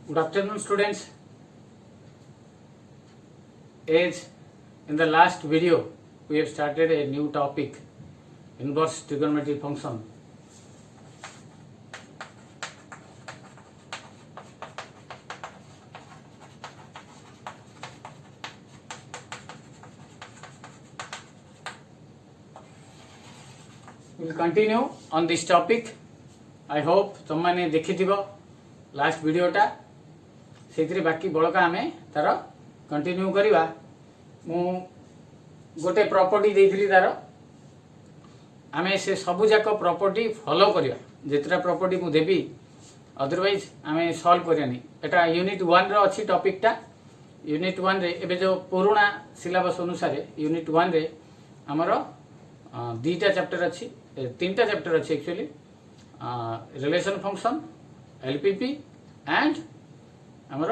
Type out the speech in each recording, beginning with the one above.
Good afternoon, students. As in the last video, we have started a new topic, inverse trigonometric function. We will continue on this topic. I hope तुमने देखिथिबो last वीडियोटा से बाकी बड़का आम तार continue करवा मु गोटे प्रॉपर्टी देइथिली तार आम से सबुजाक प्रॉपर्टी फॉलो करवा जितटा प्रॉपर्टी मु देबी अदरवाइज आम सॉल्व करनी एटा यूनिट 1 रो अच्छी टॉपिकटा यूनिट 1 रे एबे जो पुराना सिलेबस अनुसार यूनिट 1 रे हमर दीटा चैप्टर अच्छी तीनटा चैप्टर अच्छी actually relation function LPP and हमर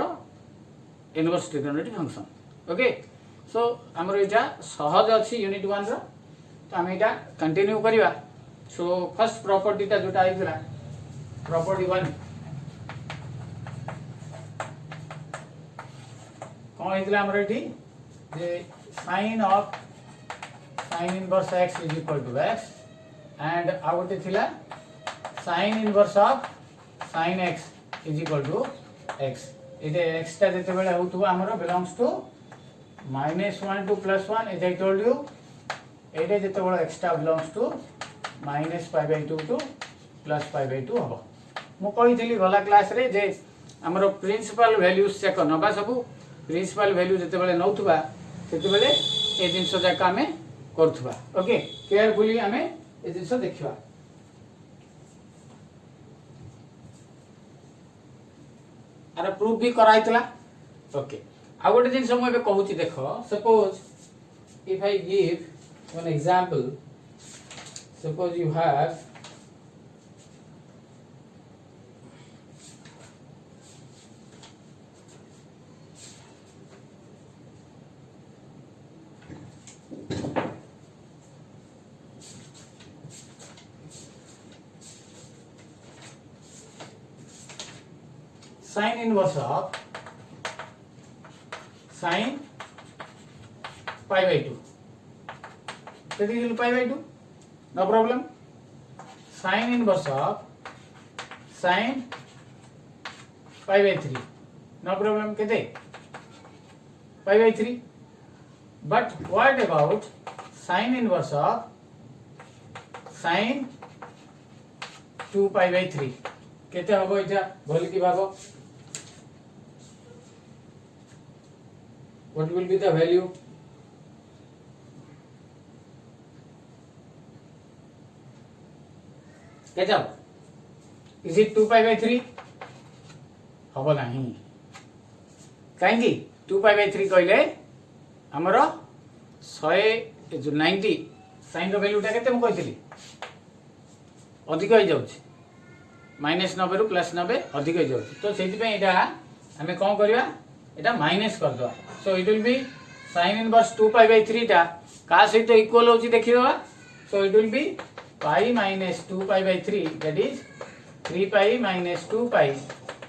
inverse trigonometric function okay so हमर एटा सहज अच्छी यूनिट 1 रो तो हम एटा कंटिन्यू करवा सो फर्स्ट प्रॉपर्टी ता जोटा आइतला प्रॉपर्टी 1 कोन आइतला हमर एठी जे sin of sin inverse x is equal to x and आ गोटे थिला sin inverse of sin x is equal to x इटे x ता जते बेले होतु हमरो belongs to -1 to +1 as I told you एटे जते बेले x ता बिलोंग्स टू -π/2 टू +π/2 हो मु कहिथिली गला क्लास रे जे हमरो प्रिंसिपल वैल्यूज चेक नबा सब प्रिंसिपल वैल्यू जते बेले नौथुबा सेते बेले ए जिंस जाका हमें करथुबा ओके केयरफुली हमें ए जिंस देखिबा अरे प्रूफ भी कराइतला ओके आ गोटे जिंस मु एबे कहूची देखो suppose if I give one example suppose you have sin inverse of sin π/2 that is π/2 no problem sin inverse of sin π/3 no problem kete π/3 but what about sin inverse of sin 2π/3 केते हबो इटा बोल की भागो what will be the value केता is it 2π/3 हबो नाही काहेकि 2π/3 कहले हमर 100 जो 90 sin रो वैल्यूटा केते हम कहितली अधिक हो जाउछ -90 रु +90 अधिक हो जाउछ तो सेति पे एटा हमें कोन करबा एटा माइनस कर दवा so it will be sin inverse 2π/3 टा का सहित इक्वल होची देखि दवा so it will be pi minus 2π/3 that is 3π - 2π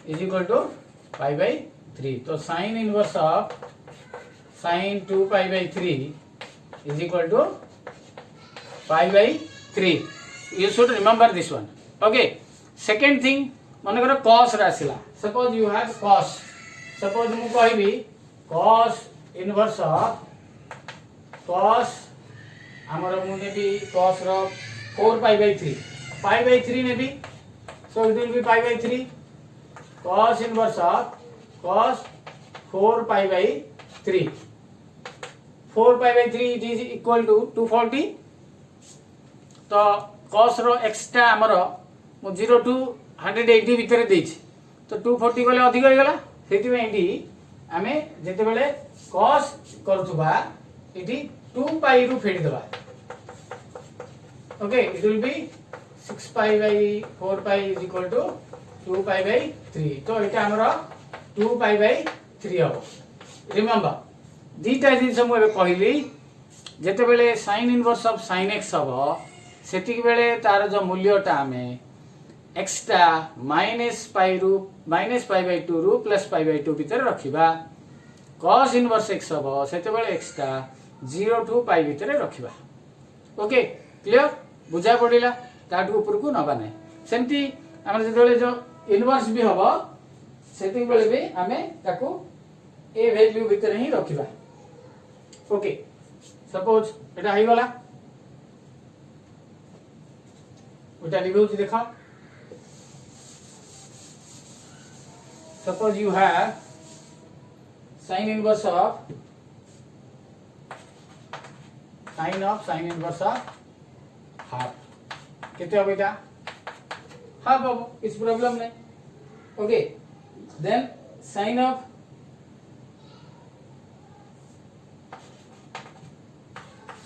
is equal to π/3 तो sin inverse of sin 2π/3 is equal to π/3 you should remember this one okay second thing मन करो cos रासिला suppose you have cos suppose मु कहबी cos inverse of cos हमर मु नेबी cos रो 4π/3 π/3 नेबी so it will be π/3 cos inverse of cos 4π/3 4π/3 it is equal to 240 तो cos रो एक्स्ट्रा हमर मु 0 to 180 भीतर देछि तो 240 गले अधिक हो गला सेति में एडी हमें जेते बेले cos करथुबा एडी 2π रु फेडी दबा okay it will be 6π/4π is equal to 2π/3 तो एटा हमर 2π/3 हो रिमेंबर दीटा जिंस मु एबे कहली जेते बेले sin inverse of sin x हबो सेति बेले तार जो मूल्यटा हमें एक्सटा -π/2 रु +π/2 भितर रखिबा cos इनवर्स x हबो सेते बेले एक्सटा 0 टू π भितर रखिबा। ओके क्लियर बुझा पड़िला ताटू ऊपर को नबा नै सेमती हमर जे बेले जो इनवर्स भी हबो सेते बेले भी हमें ताको ए वैल्यू भितर ही रखिबा। ओके सपोज एटा हाई वाला उटा लिखौ छी देखा suppose you have sin inverse of sin inverse of half कितने हो बेटा हाफ हो इस प्रॉब्लम नहीं। Okay then sin of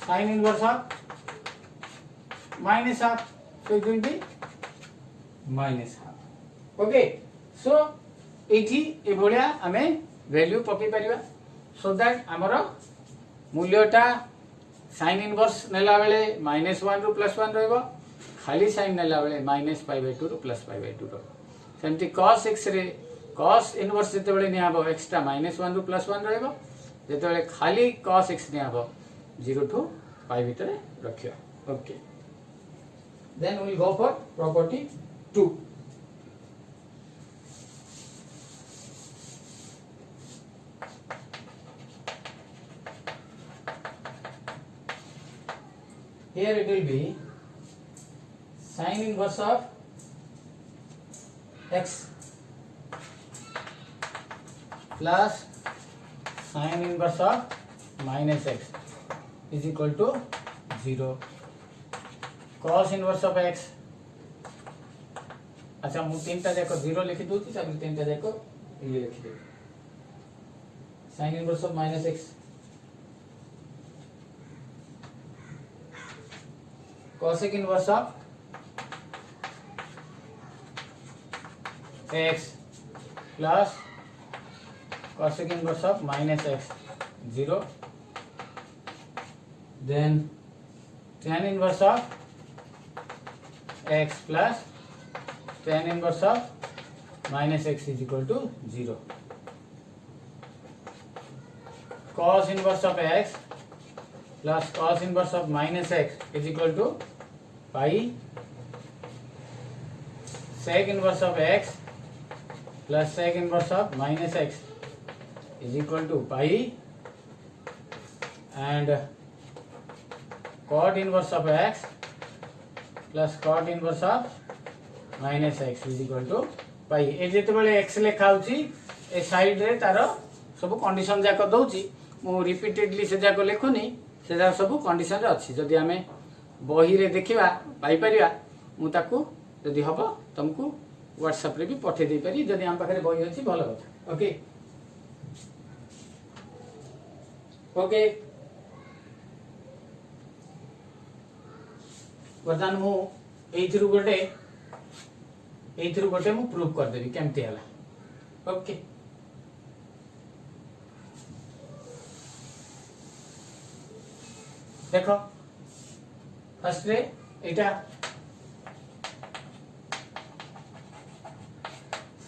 sin inverse of minus half so it will be minus half। Okay so एठी ए भलिया हमें वैल्यू पकई परिबा सो दैट हमर मूल्यटा sin inverse नेला बेले -1 रु +1 रहइबो खाली sin नेला बेले -π/2 रु +π/2 रहइबो सेमति cos x रे cos इनवर्स जते बेले नियाबो एक्स्ट्रा -1 रु +1 रहइबो जते बेले खाली cos x नियाबो 0 टू π भीतर रखियो। Okay then we will go for property 2। Here it will be sin inverse of x plus sin inverse of minus x is equal to 0 cos inverse of x। अच्छा मु तीनटा जाको 0 लिखि दोची तापर तीनटा जाको ये लिखि दे sin inverse of minus x cosec inverse of x plus cosec inverse of minus x 0 then tan inverse of x plus tan inverse of minus x is equal to 0 cos inverse of x plus cos inverse of minus x is equal to pi sec inverse of x plus sec inverse of minus x is equal to pi and cot inverse of x plus cot inverse of minus x is equal to pi। ए जेते बेले x लेखा होची ए side रे तारो सब condition जाक दउची मु repeatedly से जाक लेखुनी से जा सब कंडीशन रे अछि जदी हमें बही रे देखिबा पाई परिबा मु ताकू जदी हबो तुमको व्हाट्सएप रे भी पठे दे पारी जदी हम पाखरे बही अछि भलो कथा। ओके ओके वर्तमान मु एइथिरु गोटे मु प्रूफ कर देबी केमती हला। ओके देखो फर्स्ट रे एटा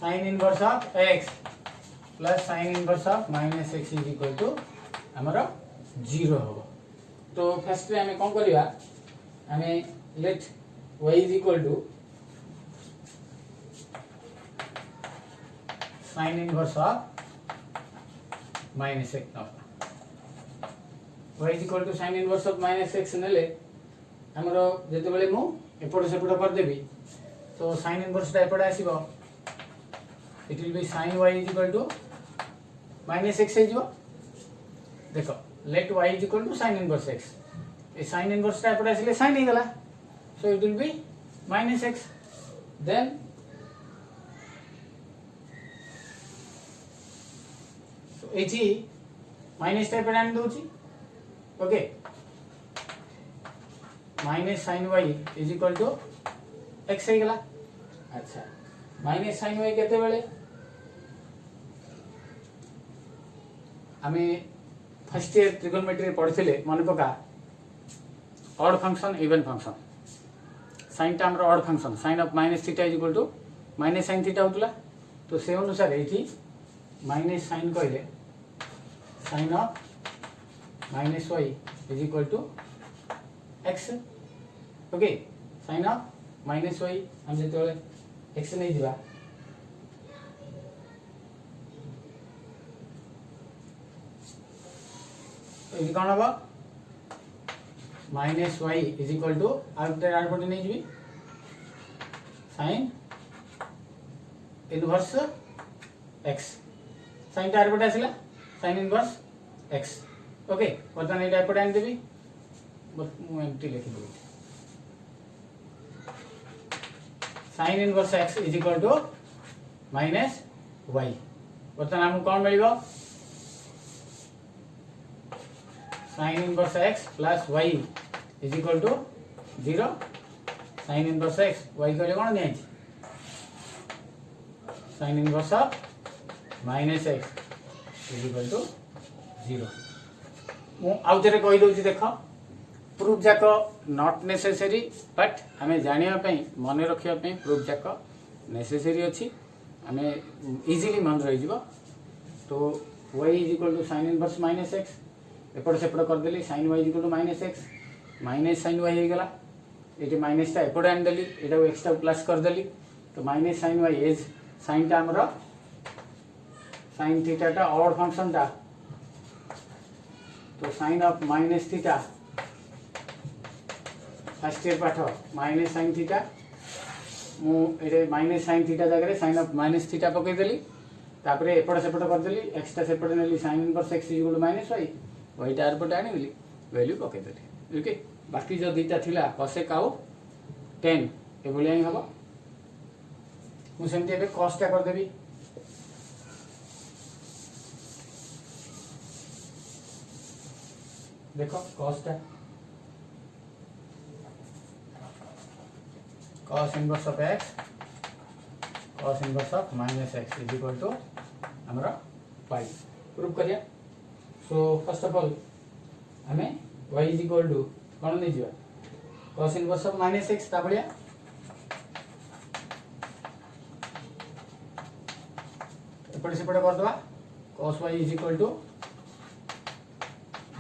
sin inverse of x plus sin inverse of minus x is equal to हमरो 0 हो। तो फर्स्ट रे हमें कोन करिया हमें let y is equal to sin inverse of minus x y is equal to sin inverse of minus x नेले हमरो जते बेले मु एपड सेपड कर देबी तो sin इनवर्स ता एपड आसीबो it will be sin y is equal to minus x हे जिवो। देखो let y is equal to sin inverse x ए sin इनवर्स ता एपड आसीले sin हे गला so it will be minus x then so एची माइनस ता एपड आन दोची। Okay minus sin y is equal to x हे गला। अच्छा माइनस sin y केते बेले हमें फर्स्ट ईयर ट्रिगोनोमेट्री पढ़िथिले मन पका odd function even function sine टा हमर odd function sine of minus theta is equal to minus sine theta होतला तो से अनुसार एठी माइनस साइन कहले sine of minus y is equal to x okay sine of minus y हम जेतले x नै दिबा ये कौन होगा minus y is equal to आरपटे नहीं जी साइन इनवर्स एक्स साइन आरपटे आसला साइन इनवर्स एक्स ओके बर्तमान ये एपटे आनीदेवी एमटी लिखिदेवी sine inverse x is equal to minus y बर्तमान आमको कौन मिल sine inverse x plus y is equal to 0 sine inverse x y कहले कौन दिया sine inverse of minus x is equal to 0 मु आउ थे कही दूसरी देख प्रूफ जाक नॉट नेसेसरी बट आम जानापी मन रखापी प्रूफ जाक नेसेसरी अच्छी आम इजिली मन रही तो y is equal to sine inverse minus x एपट सेपट करदेली sine y equal to minus x minus sine y होगला ये माइनस टा एपटे आनीदेली यहाँ एक्स टा प्लस करदेली तो minus sine y as sine टा आमर साइन थीटा टा ऑड फंक्शन टा तो sine of minus theta first year पाठ माइनस साइन थीटा मुझे माइनस साइन थीटा जगह साइन ऑफ माइनस थीटा पकईदेली तापर एपट सेपट करदेली एक्स टा सेपटे नेली sine inverse x equal to minus y y टार पटे आनी वैल्यू पकईदेली ओके बाकी जो दुईटा थिला कसेक आउ टेन ये ही हम मुझे कस्टा करदेवी देख कस्टा cos inverse of x cos inverse of minus x is equal to आमर पाई प्रूफ करिया सो फर्स्ट ऑफ ऑल आमे y इज इक्वल टू कौन नहीं जीवा cos inverse of minus x ता बलिया एपटे सेपटे कर दवा cos y is equal to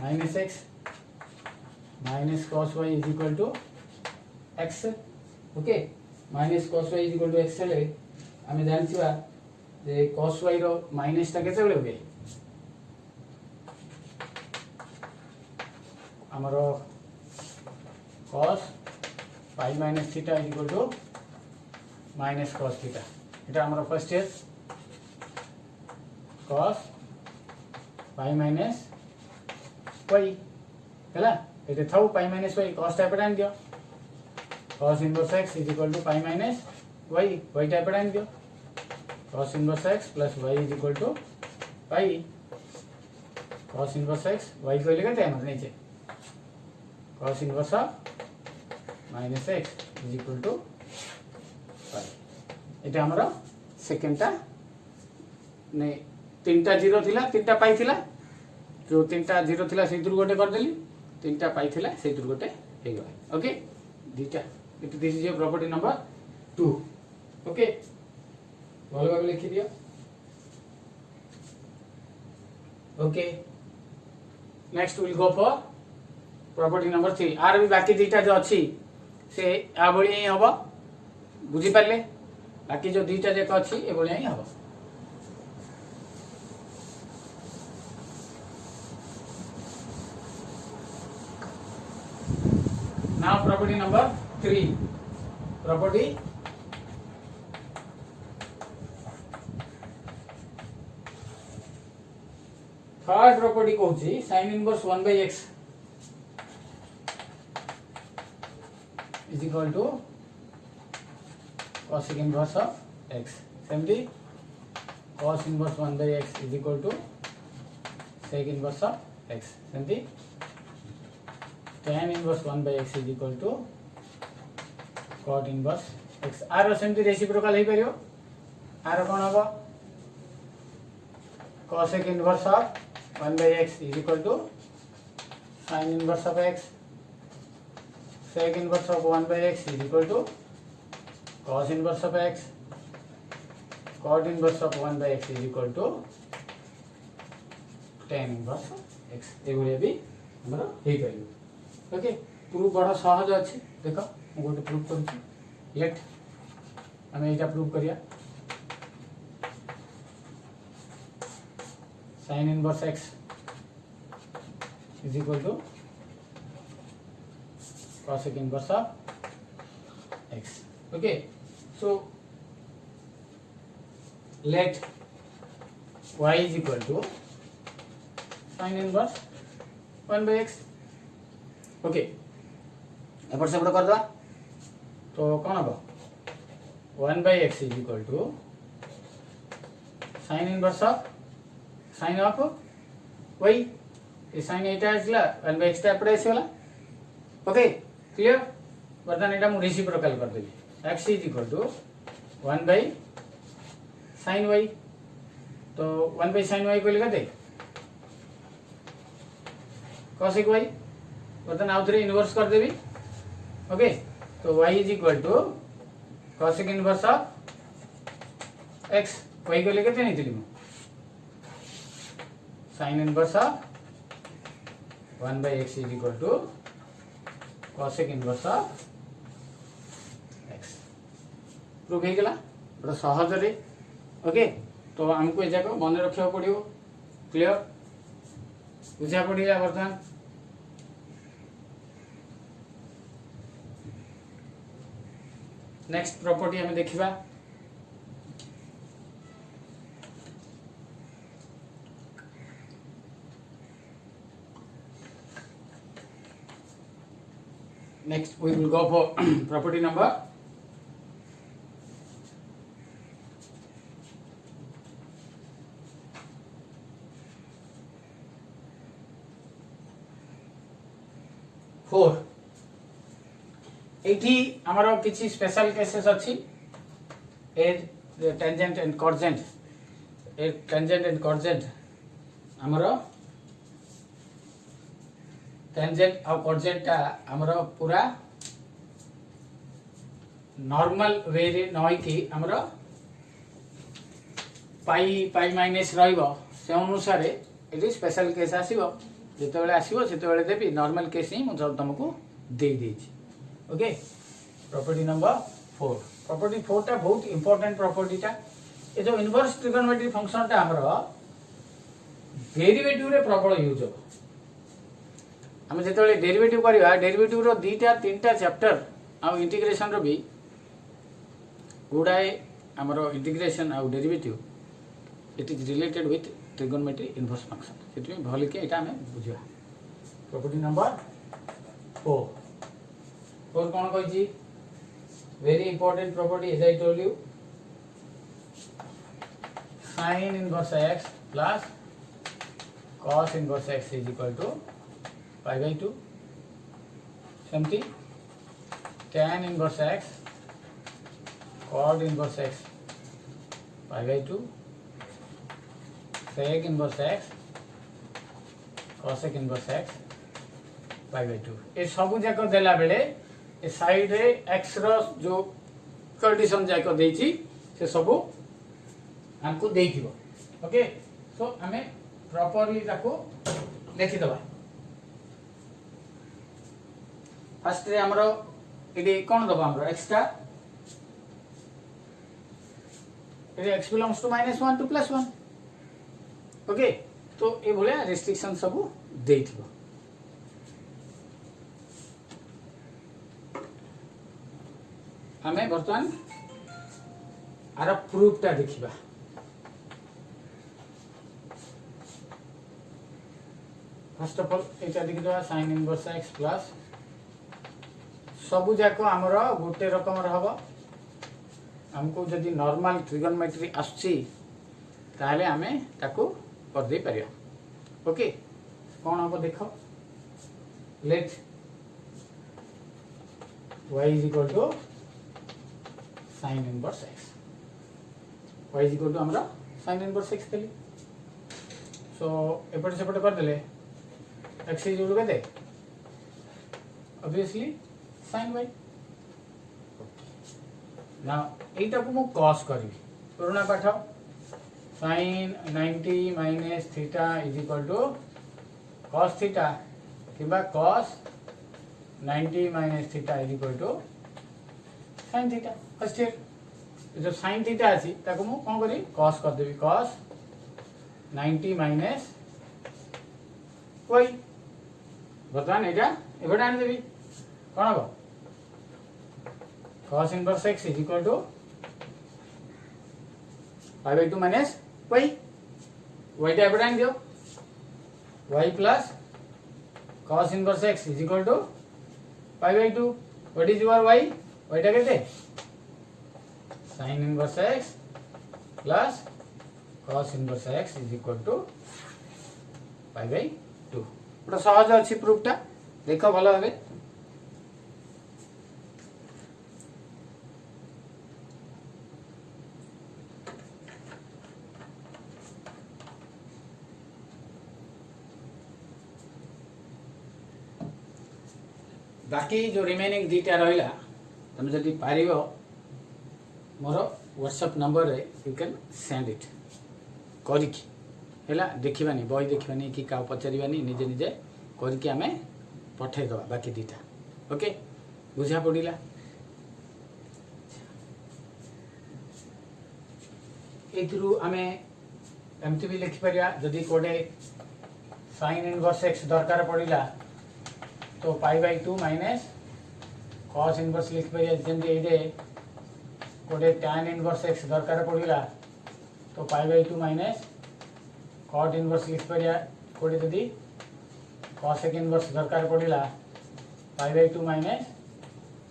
minus x minus cos y is equal to x okay minus cos y is equal to x हेले आमे जानथिबा जे cos y रो माइनस ता केते बेले होबे आमर cos pi minus theta is equal to minus cos theta एटा आमर first year cos pi minus y हैला एटे थाउ pi minus y cos type आन दियो cos inverse x is equal to pi minus y type आन दियो cos inverse x plus y is equal to pi cos inverse x y कहले केते हमर नीचे cos inverse minus x is equal to पाई एटा हमर second टा ने तीनटा जीरो थिला तीनटा पाई थिला जो तीनटा जीरो थिला से दूर गोटे कर देली तीनटा पाई थिला से दूर गोटे हे गला ओके दीटा it this is your property number 2 okay भलो भाबे लिखि दियो okay next will go for property number 3 आर भी बाकी दीटा जो अच्छी से आ बळी ही हबो बुझी पाले बाकी जो दीटा जेक अच्छी ए बळी ही हबो now property number 3 property third property कहूची sin inverse 1 by x is equal to cosec inverse of x सेमती cos inverse 1 by x is equal to sec inverse of x सेमती tan inverse 1 by x is equal to cot inverse x आर सेमती reciprocal हे परियो आर कोन हबो cosec inverse of 1 by x is equal to sin inverse of x sec inverse of 1 by x is equal to cos inverse of x, cot inverse of 1 by x is equal to tan inverse of x. एभलिया भी हमर हे पाइबो। Okay, proof बड़ा सहज अछि। देखो मु गोटे proof करूची। Late हमें एटा प्रूफ करिया। sin inverse x is equal to cosec inverse of x. Okay, so let y is equal to sin inverse 1 by x. Okay, एपट सेपट कर दवा तो कौन हम 1 by x is equal to sin inverse of sin of y. ये sin एटा आसला 1 by x टा एपट आसीगला। Okay clear. बर्तमान एटा मु रेसिप्रोकल कर देबी। x is equal to 1 by sin y, तो 1 by sin y को लिखा दे cosec y। बर्तमान आउ थरे इनवर्स कर देबी। ओके, तो y is equal to cosec inverse of x। y को लेके थे नहीं थी sin inverse of 1 by x is equal to cosec inverse of x। Proof हो गला बड़ा सहज रे। ओके, तो हमको ए जाको मन रखिया पड़ियो। क्लियर बुझा पड़िला। बर्तमान नेक्स्ट प्रॉपर्टी हमें देखिबा। Next we will go for property number 4। एठी हमारो किछि स्पेशल केसेस अछि। ए टेंजेंट एंड कॉर्जेंट, ए टेंजेंट एंड कॉर्जेंट हमारो टेंजेंट और कॉर्जेंट टा हमारो पूरा नॉर्मल वे रे नय कि हमारो पाई पाई माइनस रहइबो। से अनुसार एटी स्पेशल केस आसीबो। जेते बेले आसीबो सेते बेले देबी। नॉर्मल केस ही मु तुमको दे देछि। Okay, property number 4। प्रॉपर्टी 4 टा बहुत इंपोर्टेंट प्रॉपर्टी टा। ए जो इनवर्स ट्रिगोनोमेट्री फंक्शन टा हमरो डेरिवेटिव रे प्रबल यूज हो। हम जेते डेरिवेटिव करवा डेरिवेटिव रो 2-3 चैप्टर आ इंटीग्रेशन रो भी गुडाए हमरो इंटीग्रेशन आ derivative it is related with trigonometry inverse function. सेति में भल के एटा हमें बुझवा। प्रॉपर्टी नंबर 4 कौन कहि very important property as I told you. sin inverse x plus cos inverse x is equal to pi by 2। सेमती tan inverse x cot inverse x pi by 2 sec inverse x cosec inverse x pi by 2। ए सब जाक देला बेले ए side रे x रो जो condition जाक देछि से सब हमको देखिबो। ओके, सो हमें प्रॉपर्ली ताको लिखि दबा। फर्स्ट रे हमरो एडी कोन दबा हमरो x टा एडी x belongs to -1 to +1। Okay, तो ए भले रेस्ट्रिक्शन सब देथिबो। हमें वर्तमान आर प्रूफ टा देखिबा। फर्स्ट ऑफ ऑल एटा देखि दवा sin इनवर्स x प्लस सबु जाको हमरो गोटे रकम रहबो। हमको जदि नॉर्मल ट्रिगोनोमेट्री आछि ताले हमें ताको कर दे परियो। ओके, कोन हम देखो let y is equal to sin inverse x। y is equal to हमरा sin inverse x देली। सो एपट सेपट कर देले x is equal to केते ऑब्वियसली sin y ना एटा को मु cos करी पुराना पाठ sin 90 minus theta is equal to cos theta किबा cos 90 minus theta is equal to sin theta first year जो sin theta अछि ताको मु कोन करी cos कर देबी cos 90 minus y बर्तमान एटा एबडा आनि देबी कोन हो cos inverse x is equal to pi by 2 minus y y टा एबडा आनि दियो y plus cos inverse x is equal to pi by 2 what is your y y टा केते sin inverse x plus cos inverse x is equal to pi by 2 बड़ा सहज अछि proof टा देखो भलो हबे बाकी जो रिमेनिंग दीटा रहिला तुम जदि पारिबो मोर व्हाट्सएप नंबर रे यू कैन सेंड इट करिकी हैला देखिबानी बॉय देखिबानी कि का पचारिबानी निजे निजे करिकी हमें पठै दबा बाकी दीटा ओके बुझा पड़िला एथरु हमें एमती भी लिखि परिया जदि कोडे sin इनवर्स x दरकार पड़िला तो pi by 2 minus cos inverse लिखि परिया जेंदी एडे कोडे tan इनवर्स x दरकार पड़िला तो pi by 2 minus cot inverse लिखि परिया कोडे जदी cos इनवर्स दरकार पड़िला pi by 2 minus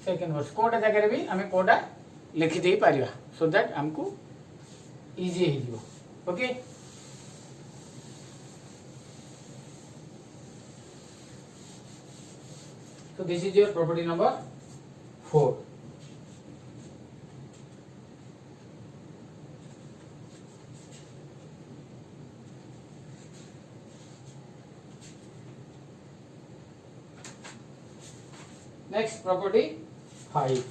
sec inverse कोडा जगह भी हमें कोडा लिखि देई परिया सो दैट हमको इजी हे जिवो okay so this is your property number 4 next property 5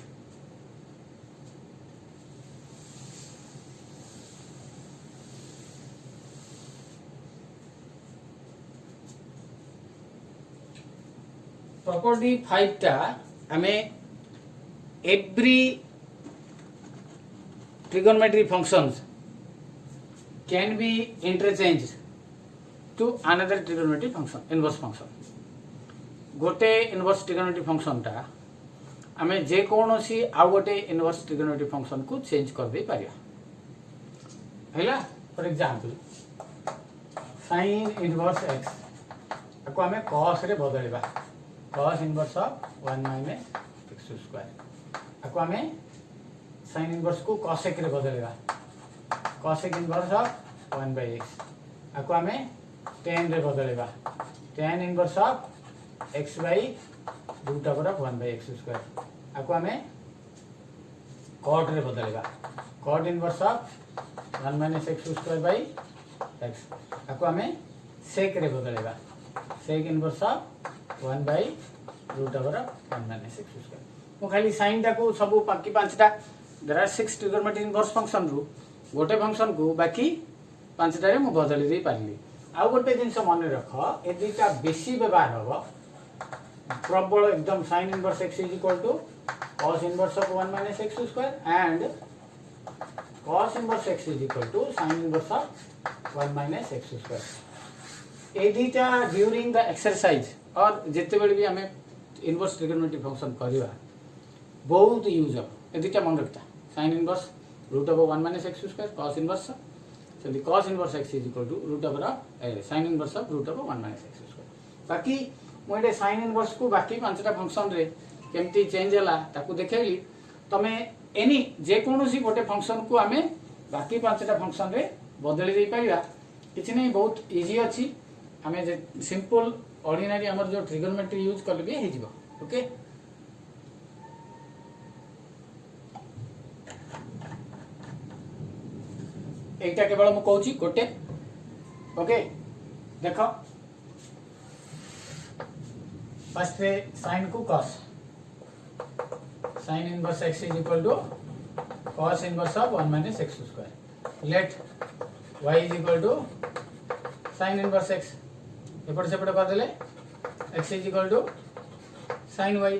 property 5 टा हमें every trigonometry functions can be interchanged to another trigonometry function inverse function गोटे इनवर्स ट्रिगोनोमेट्री फंक्शन टा हमें जे कोनोसी आ गोटे इनवर्स ट्रिगोनोमेट्री फंक्शन को चेंज कर दे पारिया हैला for example sin inverse x को हमें cos रे बदलबा cos inverse of 1 minus x square को हमें sin इनवर्स को cosec रे बदलबा cosec inverse of 1 by x को हमें tan रे बदलबा tan inverse of x by root over of 1 by x square को हमें cot रे बदलबा cot inverse of 1 minus x square by x को हमें sec रे बदलबा sec inverse of 1 by root over of 1 minus x square मो खाली sin टा को सब बाकी पांचटा there are 6 trigonometry inverse function रु गोटे फंक्शन को बाकी पांचटा रे मो बदली दे पारली आ गोटे जिंस मन रख ए दुईटा बेसी व्यवहार हबो प्रबल एकदम sin inverse x is equal to cos inverse of 1 minus x square and cos inverse x is equal to sin inverse of 1 minus x square ए दुईटा ड्यूरिंग द एक्सरसाइज और जिते बेले भी हमें इनवर्स ट्रिगोनोमेट्री फंक्शन करबा बहुत use हो ए दुईटा मन रखता sin inverse root over 1 minus x square cos inverse so the cos inverse x is equal to root over of sin inverse of root over 1 minus x square बाकी मोटे sin inverse को बाकी पांचटा function रे केमती change हला ताकू देखेली तमे एनी जे कोनोसी गोटे फंक्शन को हमें बाकी पांचटा फंक्शन रे बदली दे पाइबा किछि नै बहुत इजी अछि हमें जे सिंपल ऑर्डिनरी हमर जो ट्रिगोनोमेट्री यूज करले भी हे जिवो ओके एटा केवल मु कहूची गोटे ओके देखो फर्स्ट रे sin को cos sin inverse x is equal to cos inverse of 1 minus x square. Let y is equal to sin inverse x. एपट सेपट करदे x is equal to sin y.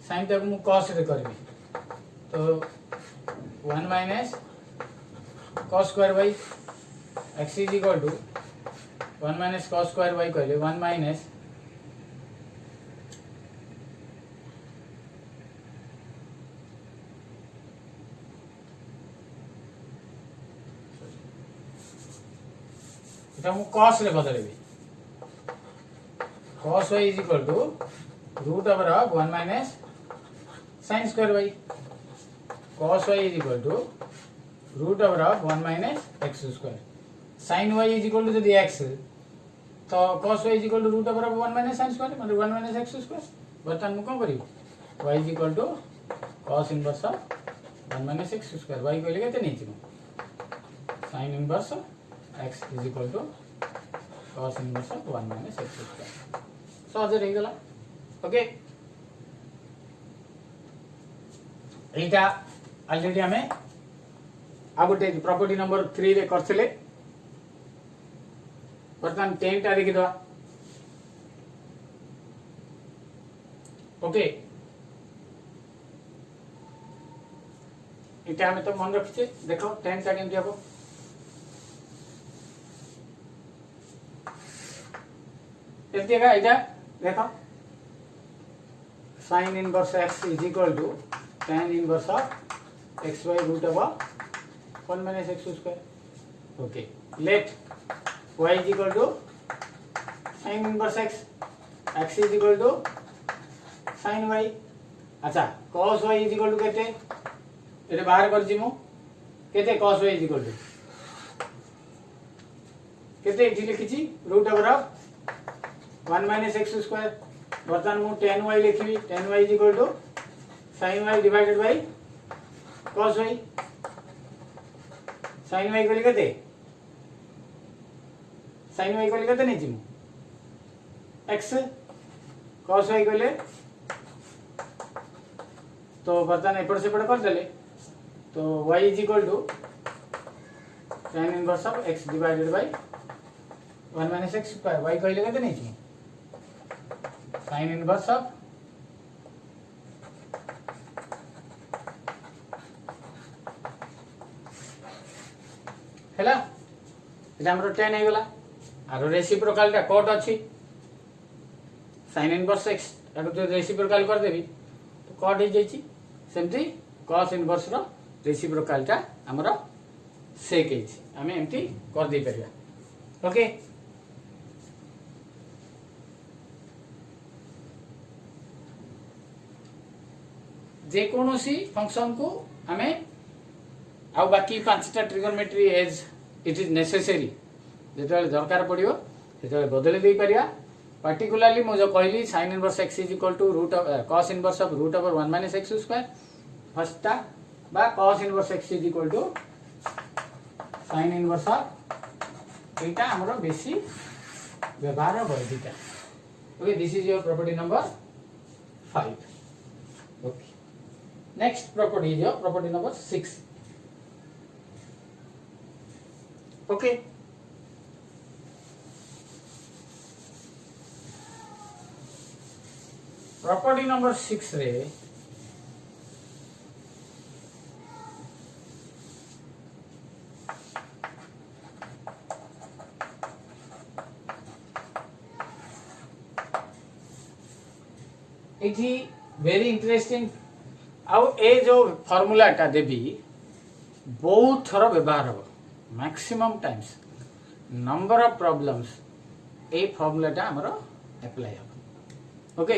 sin टाक मु cos रे करबी तो 1 minus cos square y. x is equal to 1 minus cos square y कहले 1 minus এটা মু cos রে বদলেবি cos y is equal to root over of 1 minus sin square y. cos y is equal to root over of 1 minus x square. sin y is equal to जदि x तो cos y is equal to root over of 1 minus sin square मतलब 1 minus x square. बर्तमान मु कोन करी y is equal to cos inverse of 1 minus x square. y कहले केते नै छिमु sin inverse x is equal to cos inverse of 1 minus x square. सहज रही गला. ओके एटा ऑलरेडी हमें आ गोटे प्रॉपर्टी नंबर 3 रे करथिले. बर्तमान 10 टा देखि दवा. ओके एटा हमें तो मन रखिछे. देखो 10 टा केमति हबो. एमति का एटा देखो sin inverse x is equal to tan inverse of xy root over 1 minus x square. Okay, let y is equal to sin inverse x. x is equal to sin y. अच्छा cos y is equal to केते एटे बाहर कर जिमु केते cos y is equal to केते इठी लिखिछि root over of 1 minus x square. बर्तमान मु tan y लिखिबी. tan y is equal to sin y divided by cos y. sin y कहले केते sin y कहले केते नै जिमु x cos y कहले तो बर्तमान एपट सेपट कर देले तो y is equal to tan inverse of x divided by 1 minus x square. y कहले केते नै जिमु sin inverse of हैला एटा हमरो 10 हे गला. आरो रेसिप्रोकल टा कोट अछि sin inverse x आरो तो रेसिप्रोकल कर देबी तो कोट हे जाईची. सेमती cos inverse रो रेसिप्रोकल टा हमरो सेक हेची. हमें एमती कर दे परिया. ओके जे कोनोसी फंक्शन को हमें आ बाकी पांचटा trigonometry as it is necessary जेतले दरकार पड़ियो सेतले बदले दे परिया. पार्टिकुलरली मो जो कहली sin inverse x is equal to root of cos inverse of root over 1 minus x square. फर्स्टटा बा cos inverse x is equal to sin inverse of एटा हमरो बेसी व्यवहार वर्धिका. Okay this is your property number 5. Okay next property is your property number 6. Okay, property number 6 रे it very interesting. आउ ए जो formula टा देबी बहुत थर व्यवहार हो maximum times number of problems a formula टा हमरो अप्लाई हो. ओके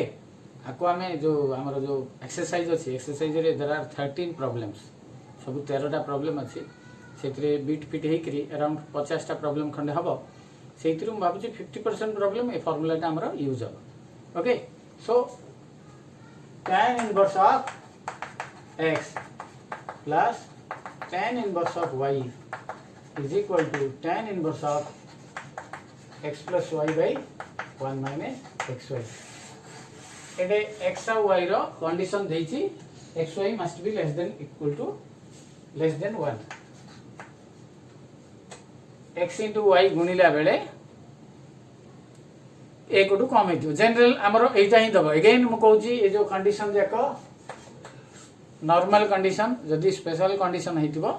आको हमें जो हमरो जो एक्सरसाइज अछि एक्सरसाइज रे देयर आर 13 प्रॉब्लम्स सब 13 टा प्रॉब्लम अछि. सेतरे बीट फिट हे करी अराउंड 50 टा प्रॉब्लम खंडे हबो. सेतिरु भाबुची 50% प्रॉब्लम ए फॉर्मूला टा हमरो यूज हो. Okay so tan inverse of x plus tan inverse of y is equal to tan inverse of x plus y by 1 minus xy. Ete x और y रो condition देछि xy must be less than equal to less than 1. x into y गुणिला बेले एक to come हो general आमर एटा ही दब again मु कहूँ ये जो कंडीशन जाक नॉर्मल कंडीशन जदि स्पेशल कंडीशन होइतिबो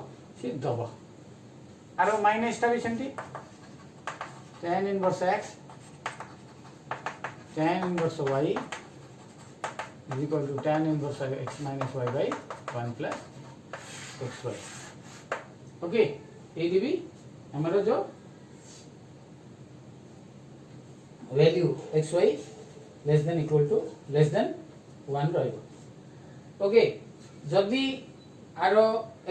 से दब आरो माइनस टा भी सेमती tan inverse x tan inverse y is equal to tan inverse x minus y by 1 plus xy. Okay ये भी हमारा जो value xy less than equal to less than 1 रहइबो. ओके जदि आरो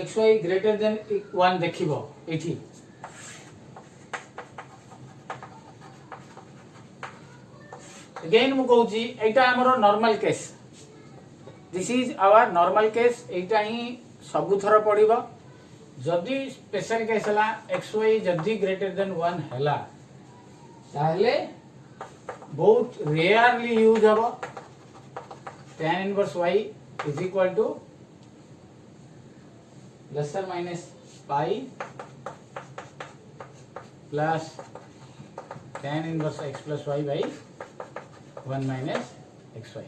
xy ग्रेटर देन 1 देखिबो एठी अगेन मु कहूँ एटा हमरो normal case. This is our normal case. एटा ही सबु थर पड़िबो. जदि स्पेशल केस हला xy जदि ग्रेटर देन 1 हला ताहले बहुत रेयरली यूज हबो tan inverse y is equal to lesser minus pi plus tan inverse x plus y by 1 minus xy.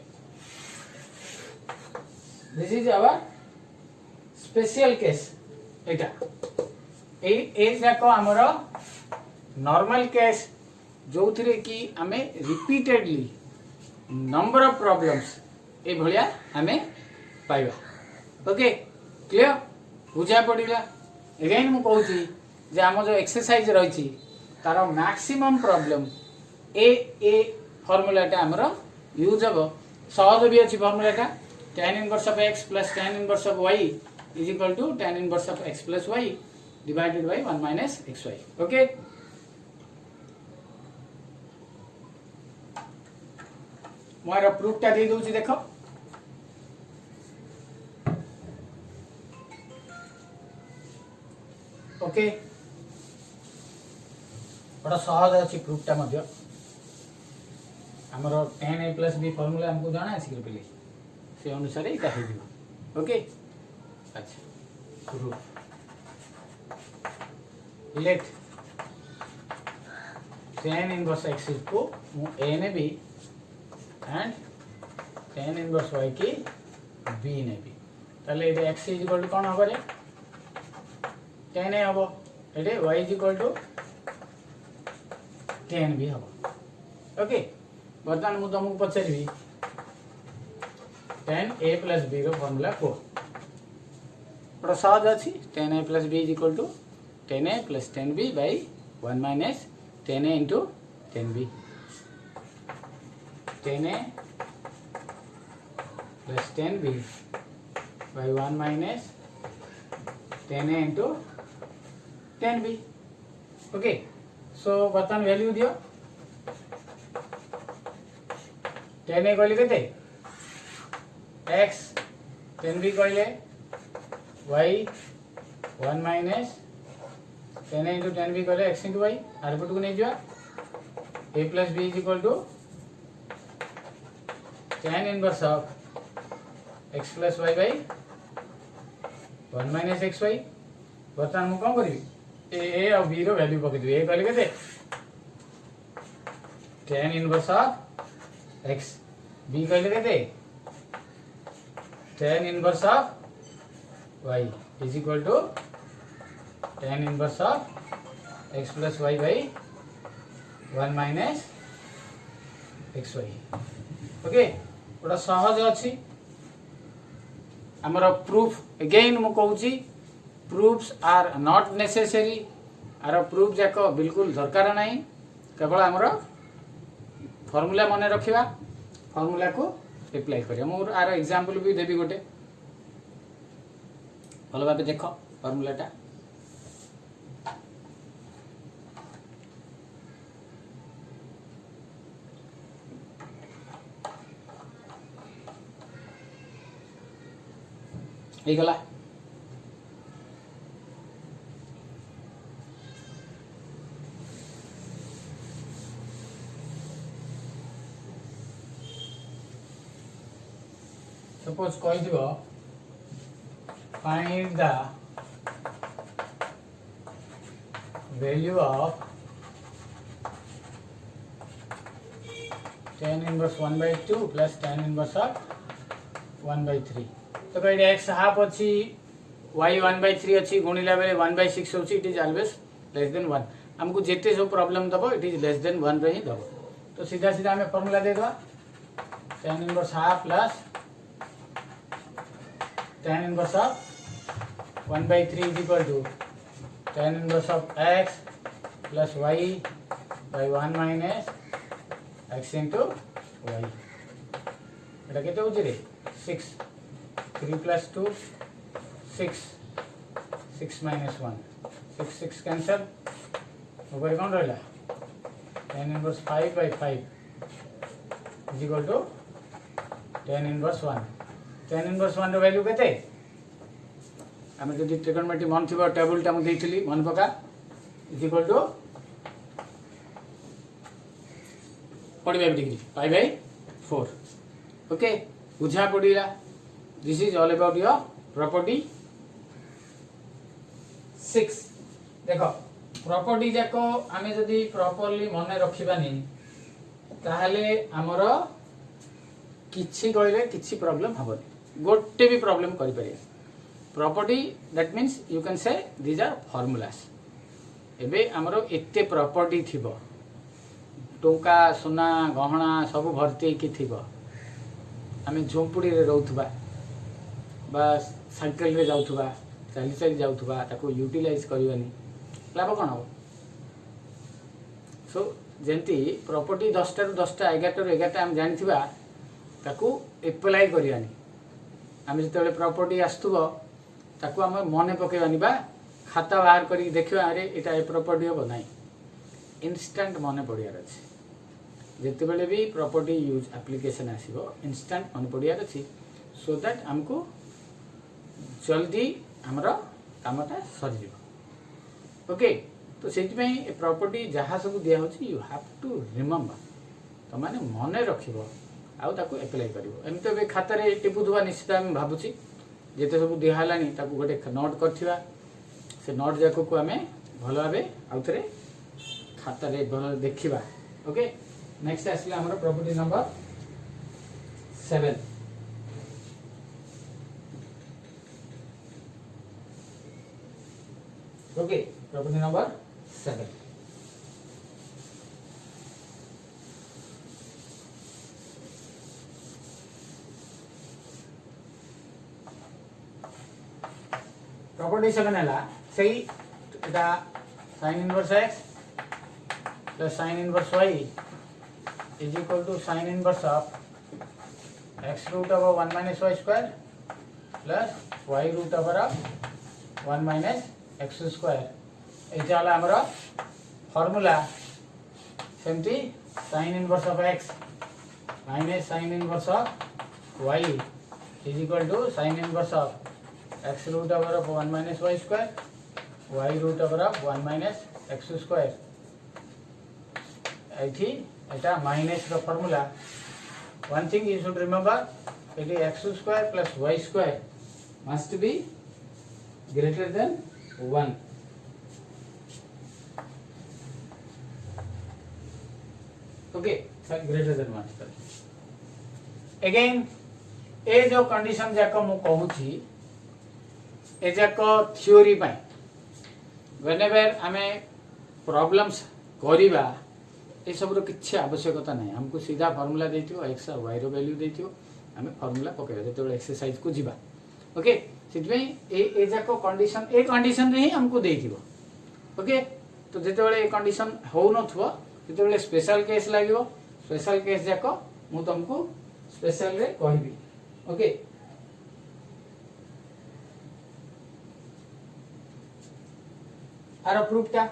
This is our special case. एटा ए जाको हमरो नॉर्मल केस जो थिरे कि हमें रिपीटेडली नंबर ऑफ प्रॉब्लम्स ए भलिया हमें पाइबा. Okay clear बुझा पड़िला. Again मु कहूँ जे हम जो एक्सरसाइज रही तार मैक्सिमम प्रॉब्लम ए फॉर्मूलाटा हमरो यूज हम सहज भी अच्छी फॉर्मूलाटा tan inverse of x plus tan inverse of y is equal to tan inverse of x plus y divided by 1 minus xy. Okay. More proof टा दे दूची देखो. ओके बड़ा सहज अच्छी प्रूफ टा मध्य हमरो tan a plus b formula हमको जाना है सिक्र पहले से अनुसार इटा हो जीव. ओके अच्छा proof let tan inverse x को मु a ने भी एंड tan इनवर्स y की b ने भी ताले ये x इज इक्वल टू कोन होबो रे tan a होबो एटे y is equal to tan b होबो. ओके बर्तमान मु तुमको पछारबी tan a plus b रो फार्मूला को बड़ा सहज अच्छी tan a plus b is equal to tan a plus tan b by 1 minus tan a into tan b. tan a plus tan b by 1 minus tan a into tan b. Okay so बर्तमान value दियो. tan a कहले केते x tan b कहले y 1 minus tan a into tan b कहले x into y आरपट को नहीं जुआ a plus b is equal to tan inverse of x plus y by 1 minus xy. बर्तमान मु कोन करी a और b रो वैल्यू पके दे. a कहले केते tan inverse of x b कहले केते tan inverse of y is equal to tan inverse of x plus y by 1 minus xy. Okay बड़ा सहज अच्छी हमर प्रूफ. अगेन मु कहूची प्रूफ्स आर नॉट नेसेसरी. आर प्रूफ जाक बिल्कुल दरकार नहीं. केवल हमर फॉर्मूला मन रखिबा फॉर्मूला को अप्लाई करिया. मोर आर एग्जांपल भी देबी गोटे भल भाव देख फॉर्मूलाटा. ये गला सपोज कही find the value of tan inverse 1/2 plus tan inverse of 1/3. तो कहीं x हाफ अच्छी y 1/3 अच्छी गुणिला बेले 1/6 होची, it is always less than 1. हमको जेते सब प्रॉब्लम दबो इट इज लेस देन 1 रे ही दबो. तो सीधा सीधा हमें फार्मूला दे दो tan inverse half plus tan inverse of 1/3 is equal to tan inverse of x plus y by 1 minus x into y. एटा केते होची रे 6. 3 plus 2 6. 6 minus 1 6 6 cancel. ऊपर कौन रहला tan inverse 5 by 5 is equal to tan inverse 1. tan inverse 1 row value केते आमे जदि trigonometry मन थिबो टेबल टा मु देइथिली मन पका is equal to 45 degree pi by 4. Okay बुझा पड़िला. This is all about your property 6. देखो प्रॉपर्टी जाको आमे जदि प्रॉपर्ली मने रखिबानी ताहले हमर किछि कहले किछि प्रॉब्लम हबनी. गोटे भी प्रॉब्लम करि परिया. Property that means you can say these are formulas. एबे हमर एते प्रॉपर्टी थिबो टोका सोना गहना सब भर्ती की थिबो. आमे झोंपुड़ी रे रहउथबा बा साइकिल रे जाउथबा चली चली जाउथबा ताको यूटिलाइज करिवानी लाभ कोन हो. सो जेंती प्रॉपर्टी 10 टा रु 10 टा 11 टा रु 11 टा हम जानिथिबा ताको अप्लाई करिवानी. आमे जतले प्रॉपर्टी आस्तुबो ताको हम मने पकेवानी बा खाता बाहर करी देखिबा अरे एटा ए प्रॉपर्टी हो नाही. इंस्टेंट मने पड़ियार अछि. जेते बेले भी प्रॉपर्टी यूज एप्लीकेशन आसीबो इंस्टेंट मन पड़ियार अछि सो दैट हमको जल्दी हमरा कामटा सरी जिवो. ओके तो सेति में ए प्रॉपर्टी जहा सब दिया होछि यू हैव टू रिमेंबर तो माने मने रखिबो आउ ताको अप्लाई करिवो. एम तो बे खाता रे टिपुथबा निश्चित हम भाबुछि जेते सब दिया हलानी ताको गोटे नोट करथिबा से नोट जाको को हमें भलो भाबे आउथरे खाता रे भलो देखिबा. ओके नेक्स्ट आसला हमर property number 7. Okay property number 7. Property 7 हैला सही एटा sin inverse x plus sin inverse y is equal to sin inverse of x root over 1 minus y square plus y root over of 1 minus x square. एटा होला हमर formula. सेमती sin inverse of x minus sin inverse of y is equal to sin inverse of x root over of 1 minus y square y root over of 1 minus x square. एठी एटा minus the formula. One thing you should remember eighty x square plus y square must be greater than 1. Okay greater than 1. Again ए जो condition जाक मु कहूची ए जाक theory पाई whenever हमें प्रॉब्लम्स करिबा ए सब रो किछि आवश्यकता नहीं. हमको सीधा फार्मूला देथियो x और y रो वैल्यू देथियो हमें फार्मूला पकेबा जेते एक्सरसाइज को जिबा. ओके सिटमे ए जाक कंडीशन रे ही हमको देथियो. ओके तो जेते ए कंडीशन हो नथबो जेते स्पेशल केस लागिवो स्पेशल केस जाक मु तुमको स्पेशल रे कहबी. ओके आरो प्रूफ क्या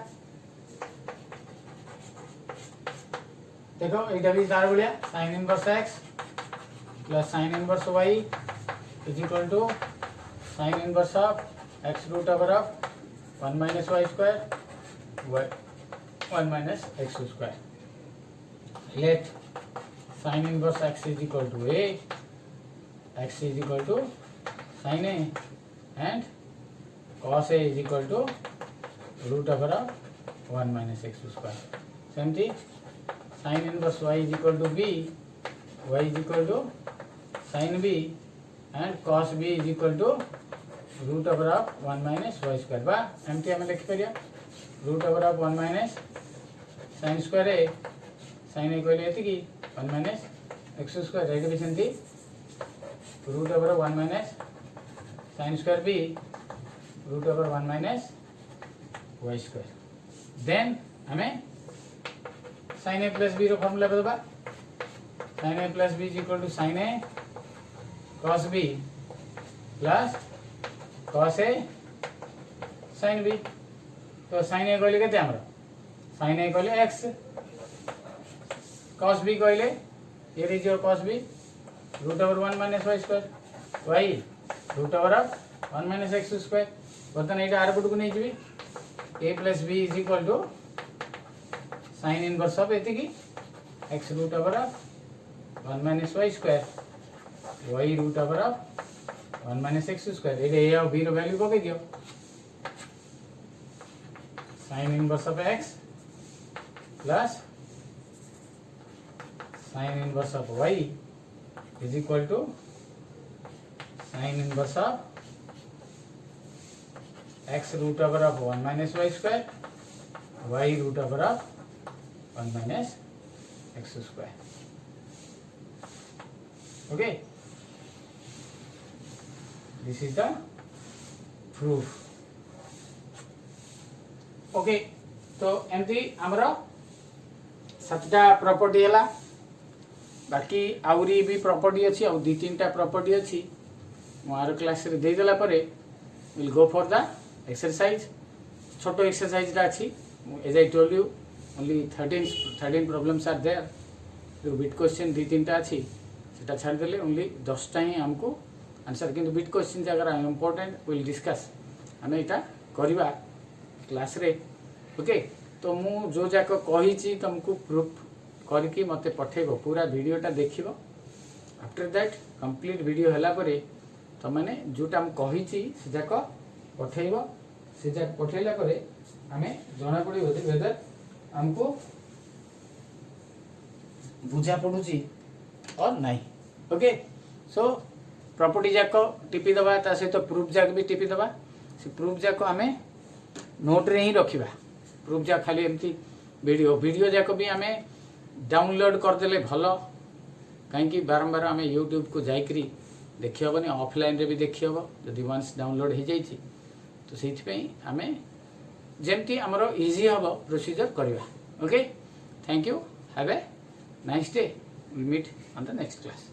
देखो एटा भी तार बोलिया sin inverse x plus sin inverse y is equal to sin inverse of x root over of 1 minus y square y 1 minus x square. Let sin inverse x is equal to a, x is equal to sin a and cos A is equal to root over of 1 minus x square. Seମିତି sin inverse y is equal to b, y is equal to sin b and cos b is equal to root over of 1 minus y square. बा एमती आम लिखिपर root over of 1 minus sin square a, sin a कहले ये 1 minus x square. ये भी सेमती root over of 1 minus sin square b root over 1 minus y square. Then हमें sin a plus b रो फॉर्मूला बदलबा. sin a plus b is equal to sin a cos b plus cos a sin b. तो sin a कहले केते हमर sin a कहले x, cos b कहले ये is your cos b root over 1 minus y square, y root over of 1 minus x square. बर्तन ये are पट को नहीं जीवी a plus b is equal to sin inverse of एति x root over of 1 minus y square, y root over of 1 minus x square. ये a और b रो value पके दियो. sin inverse of x plus sin inverse of y is equal to sin inverse of x root over of 1 minus y square, y root over of 1 minus x square. Okay, this is the proof. Okay, तो एमती आमर 7टा property है. बाकी आउरी भी property अच्छी आउ 2-3टा प्रॉपर्टी अच्छी आर क्लास रे दे देला परे will go for the exercise. छोटो एक्सरसाइज टा अच्छी. As I told you only 13 problems are there. जो बिट क्वेश्चन 2-3टा अच्छी सेटा छाड़ देले ओनली 10टा ही हमको आंसर. किंतु बिट क्वेश्चन जगह इम्पोर्टेंट विल डिस्कस आम यहाँ करवा क्लास रे. ओके, तो मु जो जाक कही तुमको प्रूफ करके मते पठेबो. पूरा वीडियोटा देखिबो. आफ्टर दैट कंप्लीट वीडियो हला परे तमने जोटा हम कही से जाक पठेबो. से जाक पठेला परे हमें जना पड़े वेदर हमको बुझा पड़ुची और नहीं. ओके, सो प्रॉपर्टी जाक टिपी दबा ता सहित प्रूफ जाक भी टिपी दबा. से प्रूफ जाक हमें नोट रे ही रखिबा. प्रूफ जाक खाली एमती वीडियो जाक भी हमें डाउनलोड करदेले भल. कहीं बारंबार आम यूट्यूब को जाकरी देखी हेनी, ऑफलाइन रे भी देखी हम जदि वंस डाउनलोड हो जाइए. तो से आम जमती आमर इजी हम प्रोसीजर करवा. Okay, thank you, have a nice day. Will meet on the next class.